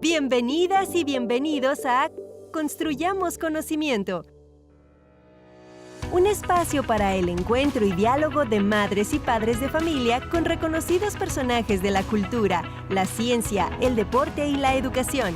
Bienvenidas y bienvenidos a Construyamos Conocimiento, un espacio para el encuentro y diálogo de madres y padres de familia con reconocidos personajes de la cultura, la ciencia, el deporte y la educación.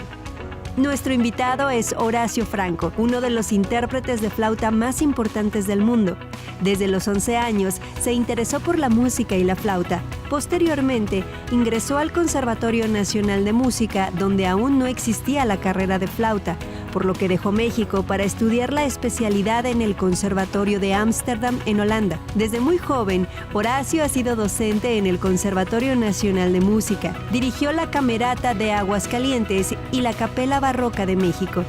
Nuestro invitado es Horacio Franco, uno de los intérpretes de flauta más importantes del mundo. Desde los 11 años se interesó por la música y la flauta. Posteriormente, ingresó al Conservatorio Nacional de Música, donde aún no existía la carrera de flauta, por lo que dejó México para estudiar la especialidad en el Conservatorio de Ámsterdam, en Holanda. Desde muy joven, Horacio ha sido docente en el Conservatorio Nacional de Música. Dirigió la Camerata de Aguascalientes y la Capela Barroca de México.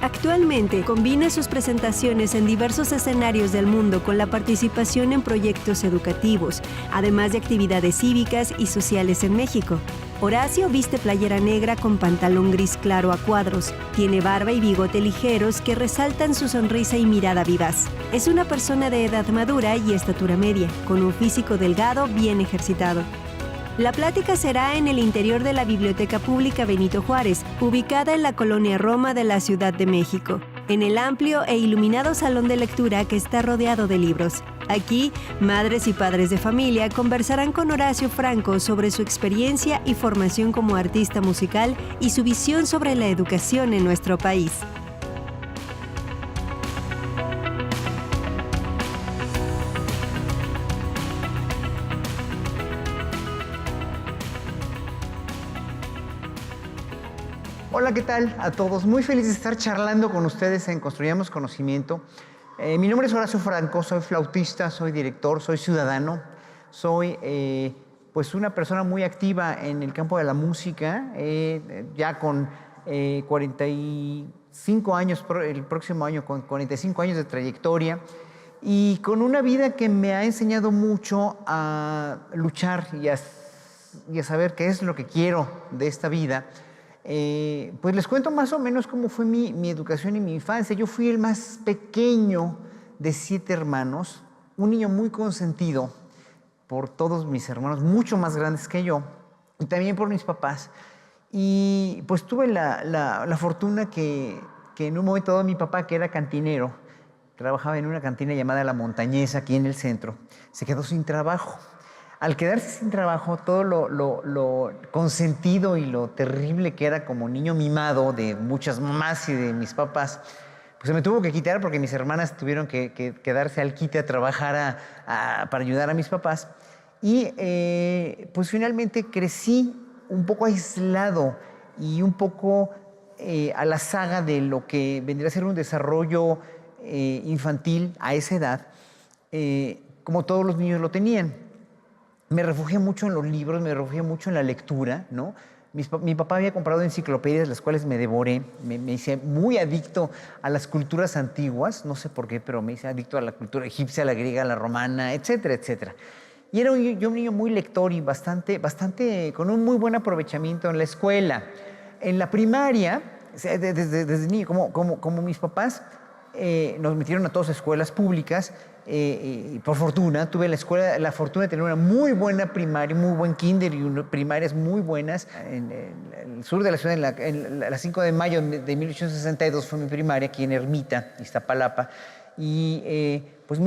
Actualmente combina sus presentaciones en diversos escenarios del mundo con la participación en proyectos educativos, además de actividades cívicas y sociales en México. Horacio viste playera negra con pantalón gris claro a cuadros. Tiene barba y bigote ligeros que resaltan su sonrisa y mirada vivaz. Es una persona de edad madura y estatura media, con un físico delgado bien ejercitado. La plática será en el interior de la Biblioteca Pública Benito Juárez, ubicada en la Colonia Roma de la Ciudad de México, en el amplio e iluminado salón de lectura que está rodeado de libros. Aquí, madres y padres de familia conversarán con Horacio Franco sobre su experiencia y formación como artista musical y su visión sobre la educación en nuestro país. Hola, ¿qué tal a todos? Muy feliz de estar charlando con ustedes en Construyamos Conocimiento. Mi nombre es Horacio Franco, soy flautista, soy director, soy ciudadano, soy pues una persona muy activa en el campo de la música, ya con 45 años, el próximo año con 45 años de trayectoria y con una vida que me ha enseñado mucho a luchar y a saber qué es lo que quiero de esta vida. Pues les cuento más o menos cómo fue mi educación y mi infancia. Yo fui el más pequeño de 7 hermanos, un niño muy consentido por todos mis hermanos, mucho más grandes que yo, y también por mis papás. Y pues tuve la fortuna que en un momento dado mi papá, que era cantinero, trabajaba en una cantina llamada La Montañesa, aquí en el centro, se quedó sin trabajo. Al quedarse sin trabajo, todo lo consentido y lo terrible que era como niño mimado de muchas mamás y de mis papás, pues se me tuvo que quitar porque mis hermanas tuvieron que quedarse al quite a trabajar para ayudar a mis papás. Y pues finalmente crecí un poco aislado y un poco a la saga de lo que vendría a ser un desarrollo infantil a esa edad, como todos los niños lo tenían. Me refugié mucho en los libros, me refugié mucho en la lectura, ¿no? Mi papá había comprado enciclopedias, las cuales me devoré. Me hice muy adicto a las culturas antiguas, no sé por qué, pero me hice adicto a la cultura egipcia, la griega, la romana, etcétera, etcétera. Y era yo un niño muy lector y bastante, con un muy buen aprovechamiento en la escuela. En la primaria, desde niño, como mis papás nos metieron a todas escuelas públicas, y por fortuna tuve la fortuna de tener una muy buena primaria, muy buen kinder y primarias muy buenas. En el sur de la ciudad, en la 5 de mayo de 1862 fue mi primaria, aquí en Ermita, Iztapalapa. Y pues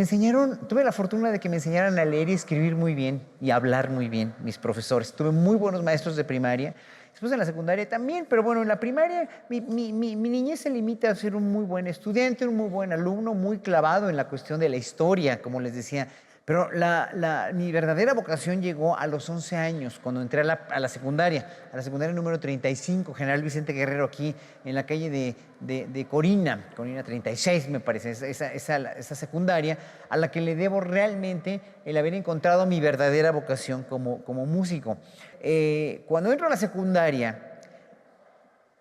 tuve la fortuna de que me enseñaran a leer y escribir muy bien y hablar muy bien mis profesores. Tuve muy buenos maestros de primaria. Después en la secundaria también, pero bueno, en la primaria mi niñez se limita a ser un muy buen estudiante, un muy buen alumno, muy clavado en la cuestión de la historia, como les decía. Pero mi verdadera vocación llegó a los 11 años, cuando entré a la secundaria número 35, General Vicente Guerrero, aquí en la calle de Corina 36 me parece, esa secundaria, a la que le debo realmente el haber encontrado mi verdadera vocación como músico. Cuando entro a la secundaria,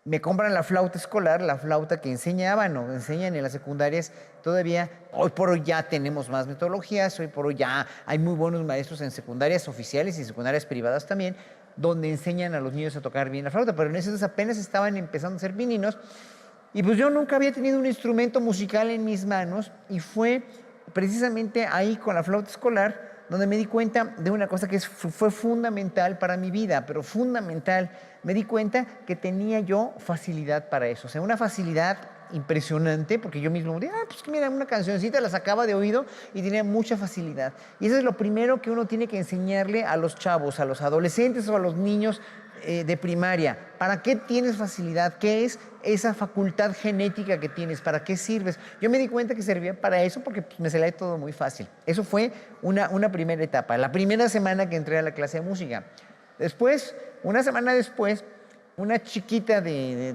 me compran la flauta escolar, la flauta que enseñaban o enseñan en las secundarias. Todavía, hoy por hoy ya tenemos más metodologías, hoy por hoy ya hay muy buenos maestros en secundarias oficiales y secundarias privadas también, donde enseñan a los niños a tocar bien la flauta, pero en esos apenas estaban empezando a ser meninos. Y pues yo nunca había tenido un instrumento musical en mis manos y fue precisamente ahí con la flauta escolar donde me di cuenta de una cosa que fue fundamental para mi vida, pero fundamental. Me di cuenta que tenía yo facilidad para eso, o sea, una facilidad impresionante, porque yo mismo dije, pues mira, una cancioncita la sacaba de oído y tenía mucha facilidad. Y eso es lo primero que uno tiene que enseñarle a los chavos, a los adolescentes o a los niños de primaria. ¿Para qué tienes facilidad? ¿Qué es esa facultad genética que tienes? ¿Para qué sirves? Yo me di cuenta que servía para eso porque pues, me salía todo muy fácil. Eso fue una primera etapa, la primera semana que entré a la clase de música. Después, una semana después, una chiquita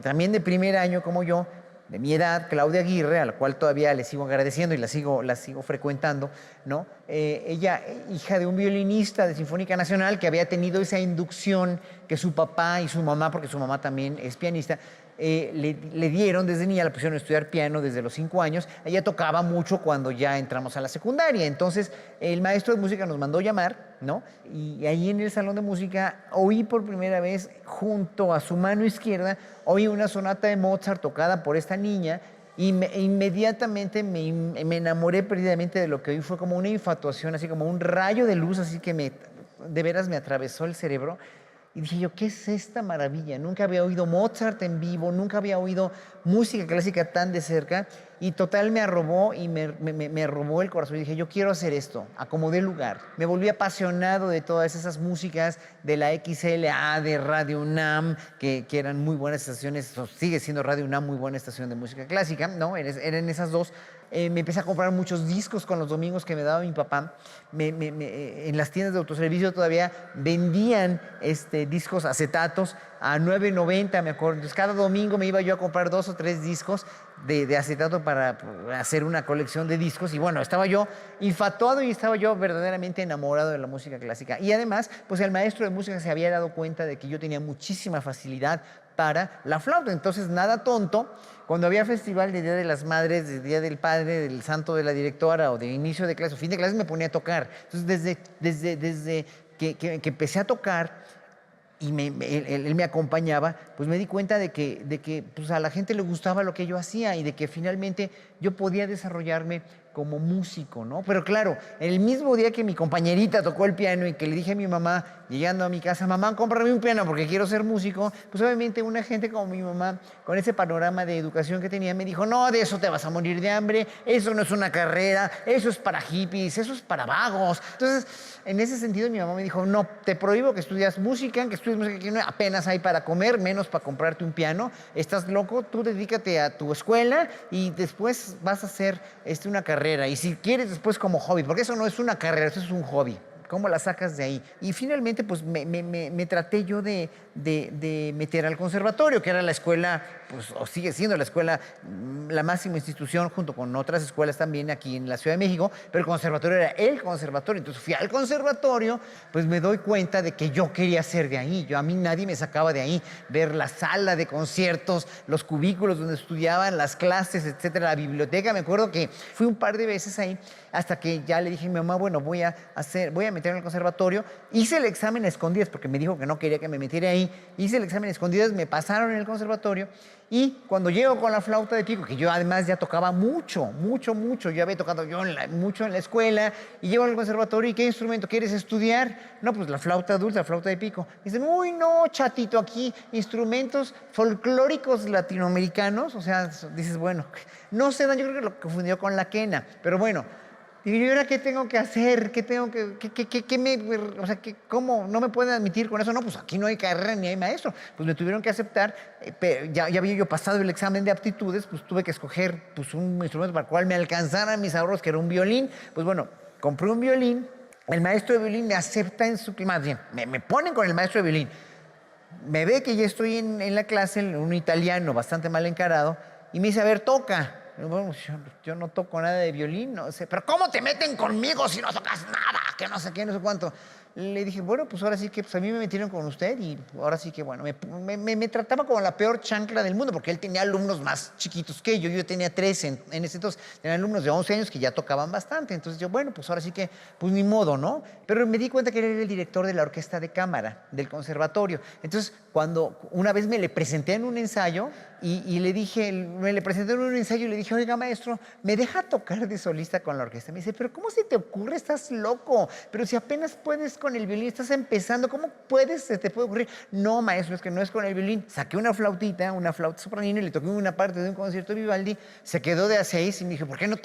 también de primer año como yo, de mi edad, Claudia Aguirre, a la cual todavía le sigo agradeciendo y la sigo frecuentando, ¿no? Ella, hija de un violinista de Sinfónica Nacional que había tenido esa inducción que su papá y su mamá, porque su mamá también es pianista, le dieron desde niña, la pusieron a estudiar piano desde los 5 años. Ella tocaba mucho cuando ya entramos a la secundaria. Entonces, el maestro de música nos mandó llamar, ¿no? Y ahí en el salón de música oí por primera vez, junto a su mano izquierda, oí una sonata de Mozart tocada por esta niña y inmediatamente me enamoré perdidamente de lo que oí. Fue como una infatuación, así como un rayo de luz, así que de veras me atravesó el cerebro. Y dije yo, ¿qué es esta maravilla? Nunca había oído Mozart en vivo, nunca había oído música clásica tan de cerca y total me arrobó y me robó el corazón. Y dije, yo quiero hacer esto, acomodé lugar. Me volví apasionado de todas esas músicas de la XLA, de Radio UNAM, que eran muy buenas estaciones, sigue siendo Radio UNAM muy buena estación de música clásica, ¿no? Eran esas dos. Me empecé a comprar muchos discos con los domingos que me daba mi papá. En las tiendas de autoservicio todavía vendían discos acetatos a $9.90, me acuerdo. Entonces cada domingo me iba yo a comprar 2 o 3 discos de acetato para hacer una colección de discos. Y bueno, estaba yo infatuado y estaba yo verdaderamente enamorado de la música clásica. Y además, pues el maestro de música se había dado cuenta de que yo tenía muchísima facilidad para la flauta. Entonces, nada tonto, cuando había festival de Día de las Madres, de Día del Padre, del Santo de la Directora o de inicio de clase o fin de clase, me ponía a tocar. Entonces, desde que empecé a tocar y él me acompañaba, pues me di cuenta de que pues a la gente le gustaba lo que yo hacía y de que finalmente yo podía desarrollarme como músico, ¿no? Pero claro, el mismo día que mi compañerita tocó el piano y que le dije a mi mamá, llegando a mi casa, mamá, cómprame un piano porque quiero ser músico, pues obviamente una gente como mi mamá, con ese panorama de educación que tenía, me dijo, no, de eso te vas a morir de hambre, eso no es una carrera, eso es para hippies, eso es para vagos. Entonces, en ese sentido, mi mamá me dijo, no, te prohíbo que estudies música, que no, apenas hay para comer, menos para comprarte un piano, estás loco, tú dedícate a tu escuela y después vas a hacer una carrera. Y si quieres después como hobby, porque eso no es una carrera, eso es un hobby. ¿Cómo la sacas de ahí? Y finalmente, pues me traté yo de meter al conservatorio, que era la escuela, pues, o sigue siendo la escuela, la máxima institución, junto con otras escuelas también aquí en la Ciudad de México, pero el conservatorio era el conservatorio. Entonces fui al conservatorio, pues me doy cuenta de que yo quería ser de ahí. A mí nadie me sacaba de ahí. Ver la sala de conciertos, los cubículos donde estudiaban, las clases, etcétera, la biblioteca. Me acuerdo que fui un par de veces ahí, hasta que ya le dije a mi mamá, bueno, voy a meterme en el conservatorio. Hice el examen a escondidas porque me dijo que no quería que me metiera ahí. Hice el examen a escondidas, me pasaron en el conservatorio y cuando llego con la flauta de pico, que yo además ya tocaba mucho, yo había tocado mucho en la escuela y llego al conservatorio y ¿qué instrumento quieres estudiar? No, pues la flauta dulce, la flauta de pico. Dicen, uy, no, chatito, aquí instrumentos folclóricos latinoamericanos, o sea, dices, bueno, no sé, yo creo que lo confundió con la quena, pero bueno. Digo, ¿y ahora qué tengo que hacer? O sea, ¿cómo? ¿No me pueden admitir con eso? No, pues aquí no hay carrera ni hay maestro. Pues me tuvieron que aceptar. Ya había yo pasado el examen de aptitudes, pues tuve que escoger pues, un instrumento para el cual me alcanzaran mis ahorros, que era un violín. Pues bueno, compré un violín. El maestro de violín me acepta en su... Más bien, me ponen con el maestro de violín. Me ve que ya estoy en la clase, un italiano bastante mal encarado, y me dice, a ver, toca. Bueno, yo no toco nada de violín, no sé, pero ¿cómo te meten conmigo si no tocas nada? Que no sé qué, no sé cuánto. le dije, bueno, pues ahora sí que pues a mí me metieron con usted y ahora sí que, bueno, me trataba como la peor chancla del mundo porque él tenía alumnos más chiquitos que yo tenía 13 en ese entonces, tenía alumnos de 11 años que ya tocaban bastante, entonces yo, bueno, pues ahora sí que, pues ni modo, ¿no? Pero me di cuenta que él era el director de la orquesta de cámara del conservatorio, entonces cuando una vez me le presenté en un ensayo y le dije, me le presenté en un ensayo y le dije, oiga, maestro, ¿me deja tocar de solista con la orquesta? Me dice, pero ¿cómo se te ocurre? Estás loco. Pero si apenas puedes con el violín, estás empezando, ¿cómo puedes? ¿Se te puede ocurrir? No, maestro, es que no es con el violín. Saqué una flautita, una flauta sopranino y le toqué una parte de un concierto de Vivaldi. Se quedó de A6 y me dijo, ¿por qué no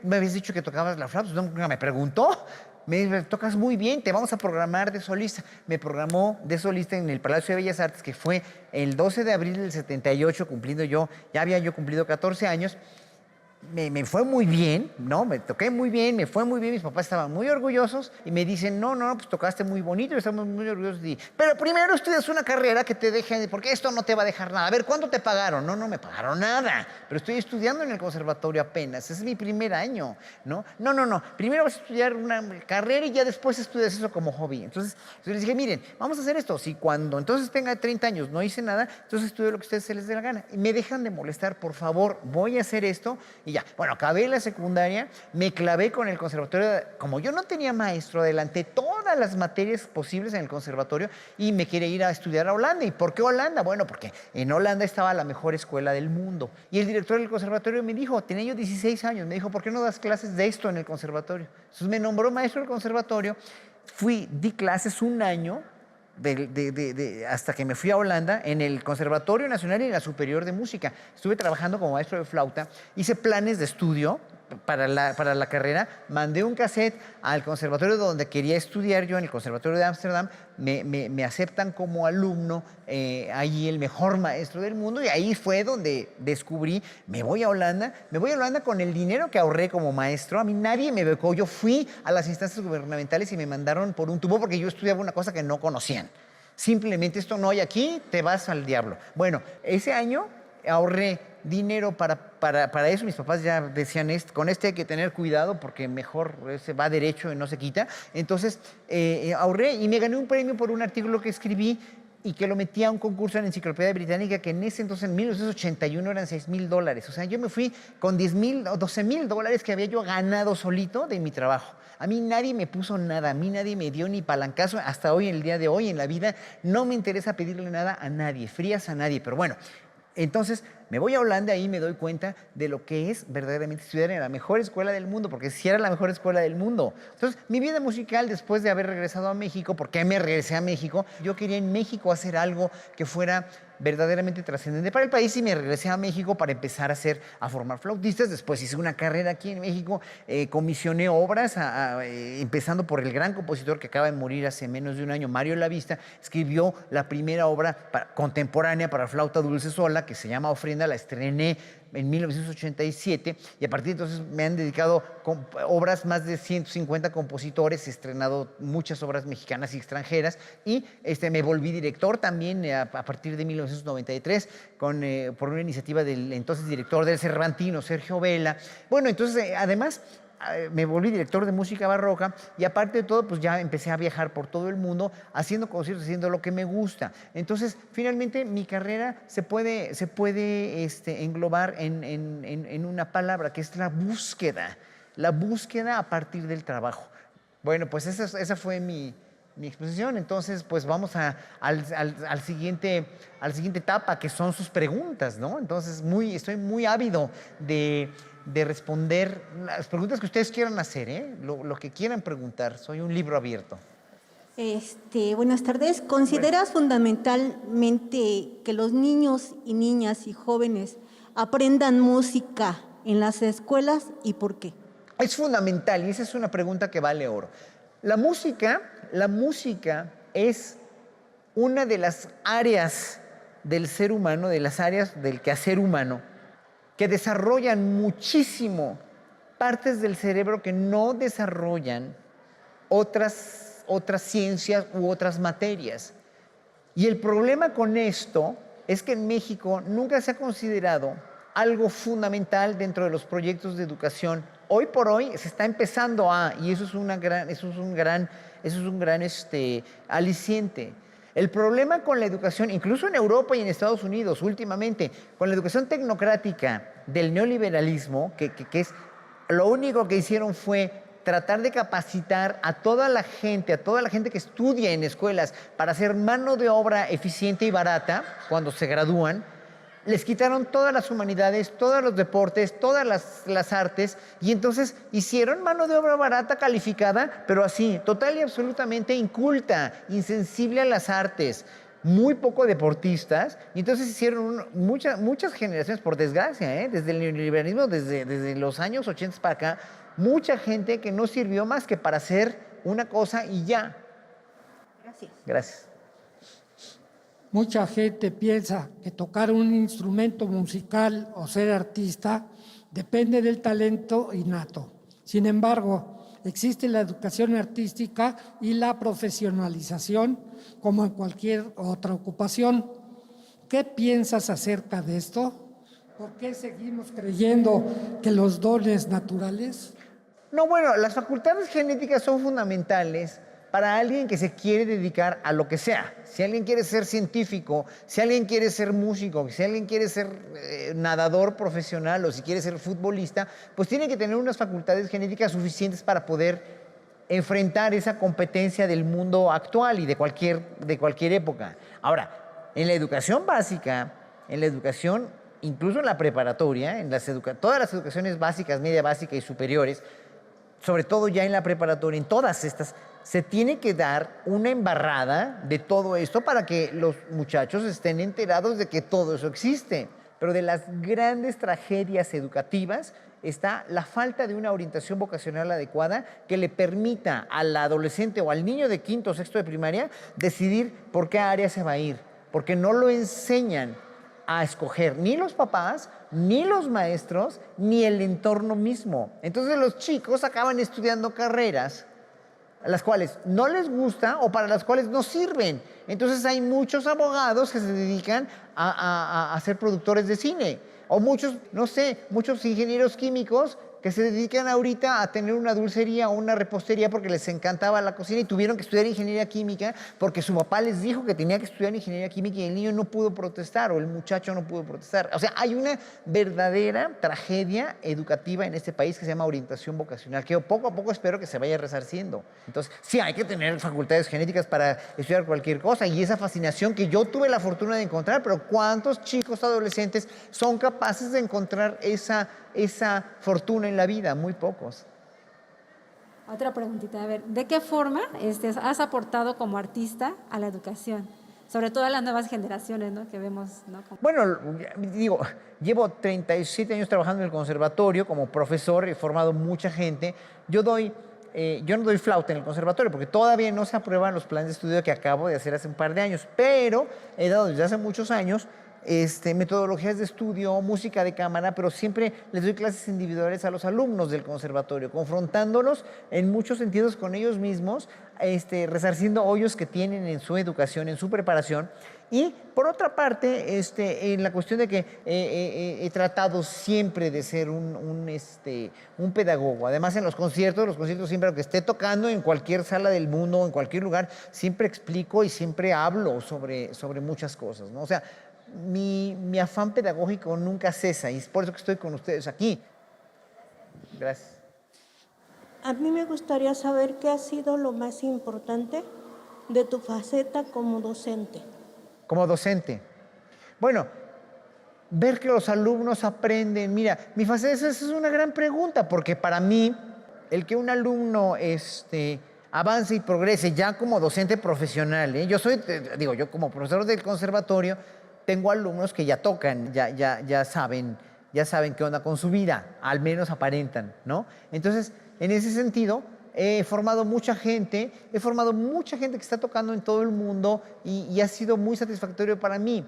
me habías dicho que tocabas la flauta? Nunca me preguntó. Me dice, tocas muy bien, te vamos a programar de solista. Me programó de solista en el Palacio de Bellas Artes, que fue el 12 de abril del 78, ya había yo cumplido 14 años. Me fue muy bien, ¿no? Me toqué muy bien, me fue muy bien, mis papás estaban muy orgullosos y me dicen, no, pues tocaste muy bonito, estamos muy orgullosos de ti. Pero primero estudias una carrera que te deje, porque esto no te va a dejar nada. A ver, ¿cuánto te pagaron? No me pagaron nada, pero estoy estudiando en el conservatorio apenas, es mi primer año, ¿no? No, primero vas a estudiar una carrera y ya después estudias eso como hobby. Entonces les dije, miren, vamos a hacer esto, si cuando entonces tenga 30 años no hice nada, entonces estudio lo que a ustedes se les dé la gana. Y me dejan de molestar, por favor, voy a hacer esto. Y ya, bueno, acabé la secundaria, me clavé con el conservatorio. Como yo no tenía maestro, adelanté todas las materias posibles en el conservatorio y me quería ir a estudiar a Holanda. ¿Y por qué Holanda? Bueno, porque en Holanda estaba la mejor escuela del mundo. Y el director del conservatorio me dijo, tenía yo 16 años, me dijo, ¿por qué no das clases de esto en el conservatorio? Entonces me nombró maestro del conservatorio, di clases un año, hasta que me fui a Holanda en el Conservatorio Nacional y en la Superior de Música. Estuve trabajando como maestro de flauta, hice planes de estudio para la carrera, mandé un cassette al conservatorio donde quería estudiar yo, en el Conservatorio de Ámsterdam, me aceptan como alumno, allí el mejor maestro del mundo, y ahí fue donde descubrí, me voy a Holanda con el dinero que ahorré como maestro. A mí nadie me becó, yo fui a las instancias gubernamentales y me mandaron por un tubo porque yo estudiaba una cosa que no conocían. Simplemente esto no hay aquí, te vas al diablo. Bueno, ese año ahorré dinero para eso. Mis papás ya decían, con este hay que tener cuidado porque mejor se va derecho y no se quita. Entonces ahorré y me gané un premio por un artículo que escribí y que lo metí a un concurso en la Enciclopedia Británica, que en ese entonces, en 1981, eran $6,000. O sea, yo me fui con $10,000 o $12,000 que había yo ganado solito de mi trabajo. A mí nadie me puso nada, a mí nadie me dio ni palancazo. Hasta hoy, en el día de hoy, en la vida, no me interesa pedirle nada a nadie, frías a nadie. Pero bueno, entonces me voy a Holanda y ahí me doy cuenta de lo que es verdaderamente estudiar en la mejor escuela del mundo, porque sí era la mejor escuela del mundo. Entonces, mi vida musical, después de haber regresado a México, ¿por qué me regresé a México? Yo quería en México hacer algo que fuera verdaderamente trascendente para el país y me regresé a México para empezar a formar flautistas. Después hice una carrera aquí en México, comisioné obras, empezando por el gran compositor que acaba de morir hace menos de un año, Mario Lavista. Escribió la primera obra contemporánea para flauta dulce sola, que se llama Ofrenda. La estrené en 1987 y a partir de entonces me han dedicado obras, más de 150 compositores, he estrenado muchas obras mexicanas y extranjeras y me volví director también a partir de 1993 por una iniciativa del entonces director del Cervantino, Sergio Vela. Bueno, entonces además me volví director de música barroca y aparte de todo, pues ya empecé a viajar por todo el mundo haciendo conciertos, haciendo lo que me gusta. Entonces, finalmente, mi carrera se puede englobar en una palabra, que es la búsqueda a partir del trabajo. Bueno, pues esa fue mi exposición. Entonces, pues vamos al siguiente etapa, que son sus preguntas, ¿no? Entonces, estoy muy ávido de responder las preguntas que ustedes quieran hacer, lo que quieran preguntar. Soy un libro abierto. Buenas tardes. ¿Consideras fundamentalmente que los niños y niñas y jóvenes aprendan música en las escuelas y por qué? Es fundamental y esa es una pregunta que vale oro. La música es una de las áreas del ser humano, de las áreas del quehacer humano, que desarrollan muchísimo partes del cerebro que no desarrollan otras ciencias u otras materias. Y el problema con esto es que en México nunca se ha considerado algo fundamental dentro de los proyectos de educación. Hoy por hoy se está empezando y eso es un gran aliciente. El problema con la educación, incluso en Europa y en Estados Unidos últimamente, con la educación tecnocrática del neoliberalismo, que es lo único que hicieron fue tratar de capacitar a toda la gente que estudia en escuelas para hacer mano de obra eficiente y barata cuando se gradúan. Les quitaron todas las humanidades, todos los deportes, todas las artes, y entonces hicieron mano de obra barata calificada, pero así, total y absolutamente inculta, insensible a las artes, muy poco deportistas, y entonces hicieron muchas generaciones, por desgracia, desde el neoliberalismo, desde los años 80 para acá, mucha gente que no sirvió más que para hacer una cosa y ya. Gracias. Gracias. Mucha gente piensa que tocar un instrumento musical o ser artista depende del talento innato. Sin embargo, existe la educación artística y la profesionalización como en cualquier otra ocupación. ¿Qué piensas acerca de esto? ¿Por qué seguimos creyendo que los dones naturales? No, bueno, las facultades genéticas son fundamentales para alguien que se quiere dedicar a lo que sea. Si alguien quiere ser científico, si alguien quiere ser músico, si alguien quiere ser nadador profesional o si quiere ser futbolista, pues tiene que tener unas facultades genéticas suficientes para poder enfrentar esa competencia del mundo actual y de cualquier época. Ahora, en la educación básica, incluso en la preparatoria, todas las educaciones básicas, media básica y superiores, sobre todo ya en la preparatoria, en todas estas, se tiene que dar una embarrada de todo esto para que los muchachos estén enterados de que todo eso existe. Pero de las grandes tragedias educativas está la falta de una orientación vocacional adecuada que le permita al adolescente o al niño de quinto o sexto de primaria decidir por qué área se va a ir, porque no lo enseñan a escoger ni los papás, ni los maestros, ni el entorno mismo. Entonces los chicos acaban estudiando carreras a las cuales no les gusta o para las cuales no sirven. Entonces hay muchos abogados que se dedican a ser productores de cine, o muchos ingenieros químicos que se dedican ahorita a tener una dulcería o una repostería porque les encantaba la cocina y tuvieron que estudiar ingeniería química porque su papá les dijo que tenía que estudiar ingeniería química y el niño no pudo protestar o el muchacho no pudo protestar. O sea, hay una verdadera tragedia educativa en este país que se llama orientación vocacional, que poco a poco espero que se vaya resarciendo. Entonces, sí, hay que tener facultades genéticas para estudiar cualquier cosa y esa fascinación que yo tuve la fortuna de encontrar, pero ¿cuántos chicos adolescentes son capaces de encontrar esa fortuna en la vida? Muy pocos. Otra preguntita, a ver, ¿de qué forma has aportado como artista a la educación? Sobre todo a las nuevas generaciones, ¿no? Que vemos, ¿no? Bueno, digo, llevo 37 años trabajando en el conservatorio como profesor, he formado mucha gente. Yo no doy flauta en el conservatorio porque todavía no se aprueban los planes de estudio que acabo de hacer hace un par de años, pero he dado desde hace muchos años metodologías de estudio, música de cámara, pero siempre les doy clases individuales a los alumnos del conservatorio, confrontándolos en muchos sentidos con ellos mismos, resarciendo hoyos que tienen en su educación, en su preparación. Y por otra parte, en la cuestión de que he tratado siempre de ser un pedagogo. Además, en los conciertos siempre, aunque esté tocando en cualquier sala del mundo, en cualquier lugar, siempre explico y siempre hablo sobre muchas cosas, ¿no? O sea, mi afán pedagógico nunca cesa y es por eso que estoy con ustedes aquí. Gracias. A mí me gustaría saber qué ha sido lo más importante de tu faceta como docente. Como docente. Bueno, ver que los alumnos aprenden. Mira, esa es una gran pregunta porque para mí el que un alumno avance y progrese ya como docente profesional, yo como profesor del conservatorio, tengo alumnos que ya tocan, ya saben qué onda con su vida, al menos aparentan, ¿no? Entonces, en ese sentido, he formado mucha gente que está tocando en todo el mundo y ha sido muy satisfactorio para mí.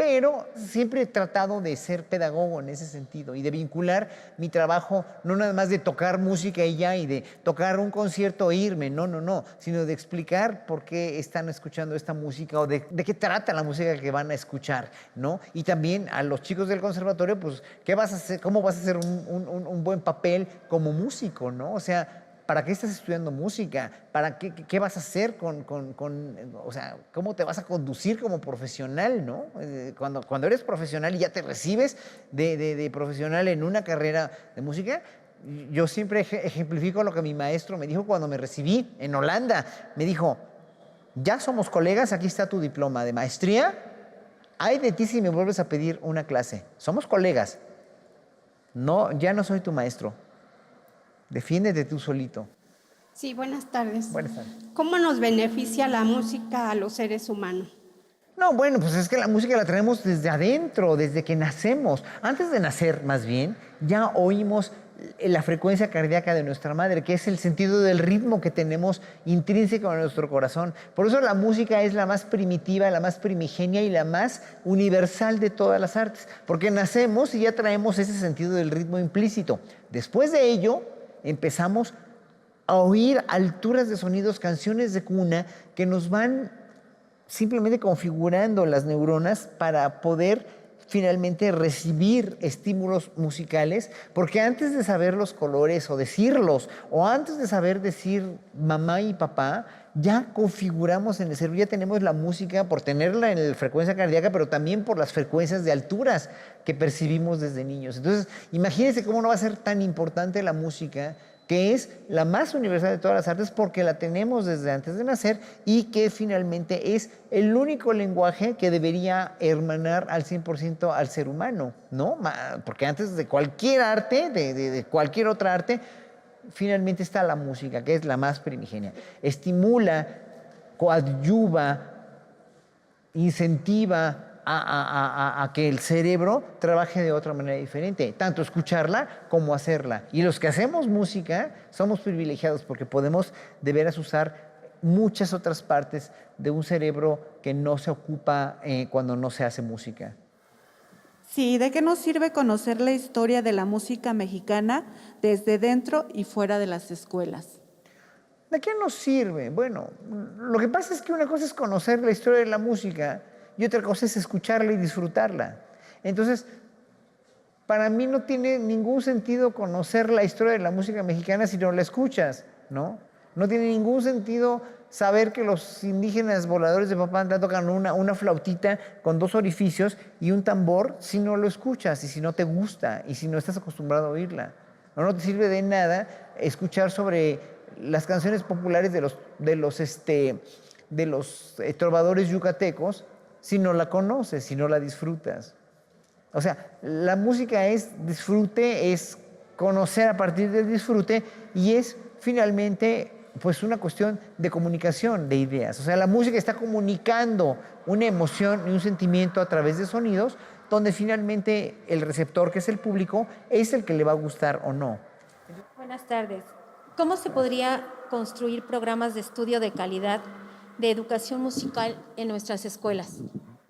pero siempre he tratado de ser pedagogo en ese sentido y de vincular mi trabajo no nada más de tocar música y ya, y de tocar un concierto e irme, no, sino de explicar por qué están escuchando esta música o de qué trata la música que van a escuchar, ¿no? Y también a los chicos del conservatorio, pues, ¿qué vas a hacer? ¿Cómo vas a hacer un buen papel como músico, ¿no? O sea, ¿para qué estás estudiando música? ¿Para qué vas a hacer o sea, cómo te vas a conducir como profesional, ¿no? Cuando eres profesional y ya te recibes de profesional en una carrera de música, yo siempre ejemplifico lo que mi maestro me dijo cuando me recibí en Holanda. Me dijo, ya somos colegas, aquí está tu diploma de maestría. Ay de ti si me vuelves a pedir una clase. Somos colegas. No, ya no soy tu maestro. Defiéndete tú solito. Sí, buenas tardes. Buenas tardes. ¿Cómo nos beneficia la música a los seres humanos? No, bueno, pues es que la música la traemos desde adentro, desde que nacemos. Antes de nacer, más bien, ya oímos la frecuencia cardíaca de nuestra madre, que es el sentido del ritmo que tenemos intrínseco en nuestro corazón. Por eso la música es la más primitiva, la más primigenia y la más universal de todas las artes, porque nacemos y ya traemos ese sentido del ritmo implícito. Después de ello, empezamos a oír alturas de sonidos, canciones de cuna que nos van simplemente configurando las neuronas para poder finalmente recibir estímulos musicales, porque antes de saber los colores o decirlos, o antes de saber decir mamá y papá, ya configuramos en el cerebro, ya tenemos la música por tenerla en la frecuencia cardíaca, pero también por las frecuencias de alturas que percibimos desde niños. Entonces, imagínense cómo no va a ser tan importante la música, que es la más universal de todas las artes porque la tenemos desde antes de nacer y que finalmente es el único lenguaje que debería hermanar al 100% al ser humano, ¿no? Porque antes de cualquier arte, de cualquier otra arte, finalmente está la música, que es la más primigenia. Estimula, coadyuva, incentiva a que el cerebro trabaje de otra manera diferente, tanto escucharla como hacerla. Y los que hacemos música somos privilegiados porque podemos de veras usar muchas otras partes de un cerebro que no se ocupa cuando no se hace música. Sí, ¿de qué nos sirve conocer la historia de la música mexicana desde dentro y fuera de las escuelas? ¿De qué nos sirve? Bueno, lo que pasa es que una cosa es conocer la historia de la música y otra cosa es escucharla y disfrutarla. Entonces, para mí no tiene ningún sentido conocer la historia de la música mexicana si no la escuchas, ¿no? No tiene ningún sentido saber que los indígenas voladores de Papantla tocan una flautita con 2 orificios y un tambor si no lo escuchas y si no te gusta y si no estás acostumbrado a oírla. No te sirve de nada escuchar sobre las canciones populares de los trovadores yucatecos si no la conoces, si no la disfrutas. O sea, la música es disfrute, es conocer a partir del disfrute y es finalmente pues una cuestión de comunicación de ideas. O sea, la música está comunicando una emoción y un sentimiento a través de sonidos donde finalmente el receptor, que es el público, es el que le va a gustar o no. Buenas tardes. ¿Cómo se podría construir programas de estudio de calidad de educación musical en nuestras escuelas?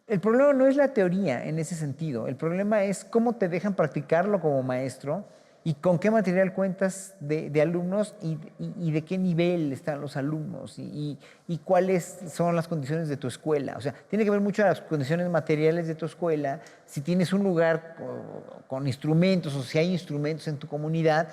El problema no es la teoría en ese sentido. El problema es cómo te dejan practicarlo como maestro y con qué material cuentas de alumnos y de qué nivel están los alumnos y cuáles son las condiciones de tu escuela. O sea, tiene que ver mucho las condiciones materiales de tu escuela, si tienes un lugar con instrumentos o si hay instrumentos en tu comunidad.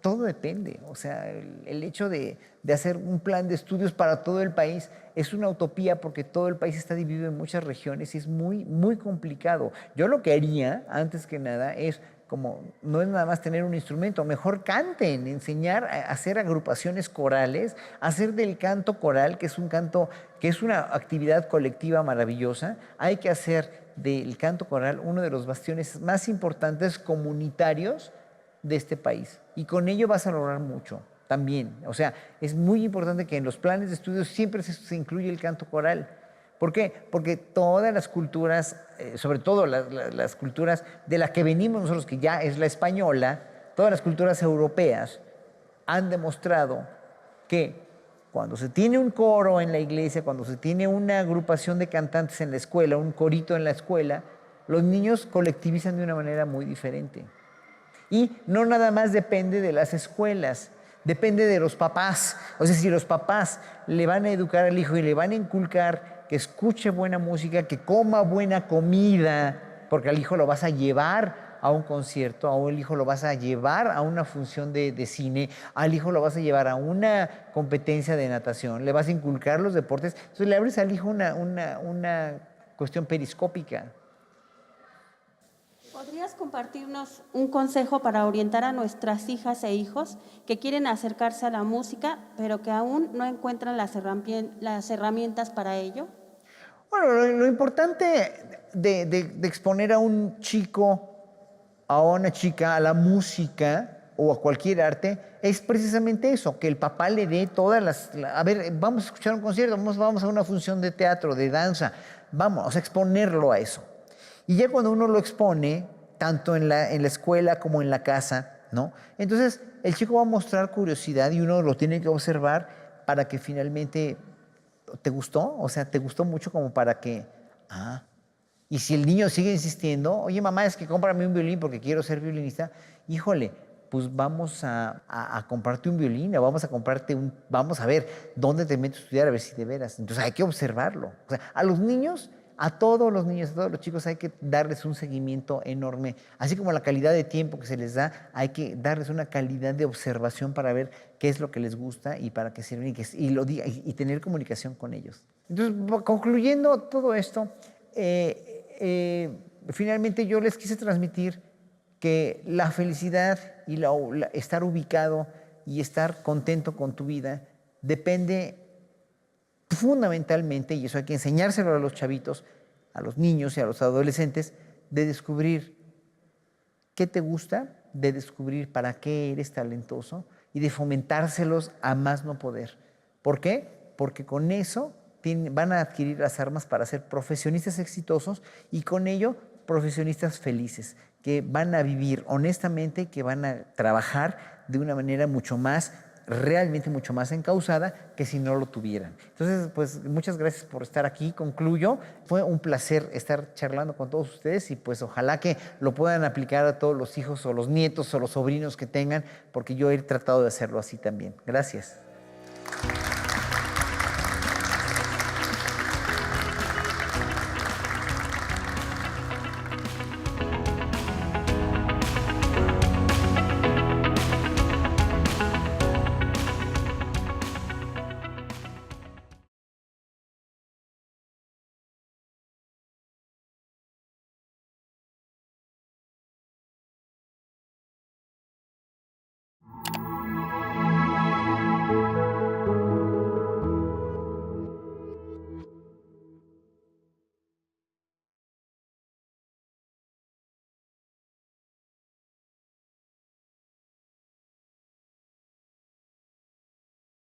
Todo depende. O sea, el hecho de hacer un plan de estudios para todo el país es una utopía porque todo el país está dividido en muchas regiones y es muy, muy complicado. Yo lo que haría, antes que nada, es como no es nada más tener un instrumento, mejor canten, enseñar a hacer agrupaciones corales, hacer del canto coral, que es un canto, que es una actividad colectiva maravillosa. Hay que hacer del canto coral uno de los bastiones más importantes comunitarios de este país. Y con ello vas a lograr mucho también. O sea, es muy importante que en los planes de estudios siempre se incluya el canto coral. ¿Por qué? Porque todas las culturas, sobre todo las culturas de las que venimos nosotros, que ya es la española, todas las culturas europeas han demostrado que Cuando se tiene un coro en la iglesia, cuando se tiene una agrupación de cantantes en la escuela, un corito en la escuela, los niños colectivizan de una manera muy diferente. Y no nada más depende de las escuelas, depende de los papás. O sea, si los papás le van a educar al hijo y le van a inculcar que escuche buena música, que coma buena comida, porque al hijo lo vas a llevar a un concierto, al hijo lo vas a llevar a una función de cine, al hijo lo vas a llevar a una competencia de natación, le vas a inculcar los deportes. Entonces le abres al hijo una cuestión periscópica. ¿Podrías compartirnos un consejo para orientar a nuestras hijas e hijos que quieren acercarse a la música, pero que aún no encuentran las herramientas para ello? Bueno, lo importante de exponer a un chico, a una chica, a la música o a cualquier arte, es precisamente eso, que el papá le dé todas las... A ver, vamos a escuchar un concierto, vamos a una función de teatro, de danza, vamos a exponerlo a eso. Y ya cuando uno lo expone, tanto en la escuela como en la casa, ¿no? Entonces, el chico va a mostrar curiosidad y uno lo tiene que observar para que finalmente, ¿te gustó? O sea, ¿te gustó mucho como para que, y si el niño sigue insistiendo, oye, mamá, es que cómprame un violín porque quiero ser violinista, híjole, pues vamos a comprarte un violín o vamos a ver dónde te metes a estudiar a ver si de veras. Entonces hay que observarlo. O sea, a los niños... A todos los niños, a todos los chicos hay que darles un seguimiento enorme. Así como la calidad de tiempo que se les da, hay que darles una calidad de observación para ver qué es lo que les gusta y para qué sirven y tener comunicación con ellos. Entonces, concluyendo todo esto, finalmente yo les quise transmitir que la felicidad y estar ubicado y estar contento con tu vida depende fundamentalmente, y eso hay que enseñárselo a los chavitos, a los niños y a los adolescentes, de descubrir qué te gusta, de descubrir para qué eres talentoso y de fomentárselos a más no poder. ¿Por qué? Porque con eso van a adquirir las armas para ser profesionistas exitosos y con ello profesionistas felices, que van a vivir honestamente, que van a trabajar de una manera realmente mucho más encauzada que si no lo tuvieran. Entonces, pues muchas gracias por estar aquí. Concluyo. Fue un placer estar charlando con todos ustedes y pues ojalá que lo puedan aplicar a todos los hijos o los nietos o los sobrinos que tengan, porque yo he tratado de hacerlo así también. Gracias.